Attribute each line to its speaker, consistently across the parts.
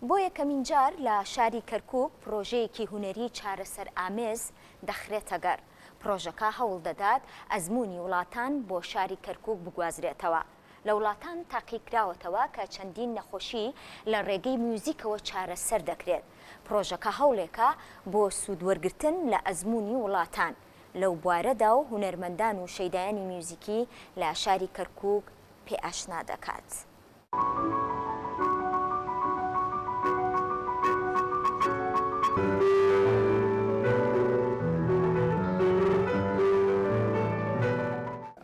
Speaker 1: بۆ یەکەمین جار لە شاری کەرکووک پرۆژەیەکی هونەری چارەسەر ئامێز دەخرێتە گەر. پرۆژەکە هەوڵ دەدات ئەزموونی وڵاتان بۆ شاری کەرکووک بگوازرێتەوە. لە وڵاتان تاقیکراوەتەوە کە چەندین نەخۆشی لە ڕێگەی میوزیکەوە چارەسەر دەکرێت. پرۆژەکە هەوڵێکە بۆ سوودوەرگرتن لە ئەزموونی وڵاتان. لەو بوارەدا و هونەرمەندان و شەیدایانی میوزیکی لە شاری کەرکووک پێ ئاشنا دەکات.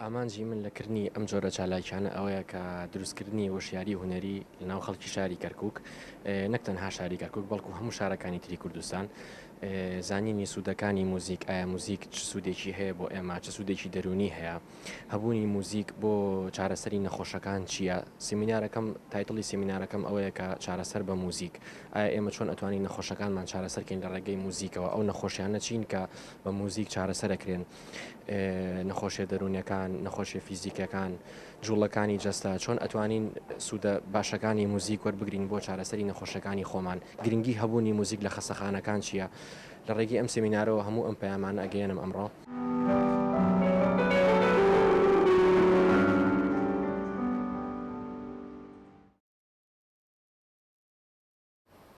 Speaker 2: ئامانجی من لەکردنی ئەم جۆرە چالاکیانە ئەوەیە کە دروستکردنی وەشیاری هونەری لەناو خەڵکی شاری کەرکووک، نەک تەنها شاری کەرکووک بەڵکو هەموو شارەکانی تری کوردستان، زانینی سوودەکانی موزیک، ئایا موزیک چ سوودێکی هەیە بۆ ئێمە، چه سوودێکی دەرونی هەیە، هەبوونی موزیک بۆ چارەسەری نەخۆشەکان چییە. سیمینارەکەم تایتڵی سیمینارەکەم ئەوەیە کە چارەسەر بە موزیک، ئایا ئێمە چۆن ئەتوانین نەخۆشەکانمان چارەسەرکەین لە ڕێگەی موزیکەوە. ئەو نەخۆشیانە چین کە بە موزیک چارەسەرەکرێن، نەخۆشیە دەرونیەکان، نەخۆشیە فیزیکەکان، جوڵەکانی جەستە، چۆن ئەتوانین سوودە باشەکانی موزیک وەربگرین بۆ چارەسەری نەخۆشەکانی خۆمان. گرنگی هەبوونی موزیک لە خەسەخانەکان چییە. لە ڕێگەی ئەم سیمینارەوە هەموو ئەم پەیامانە ئەگەیەنم ئەمڕۆ.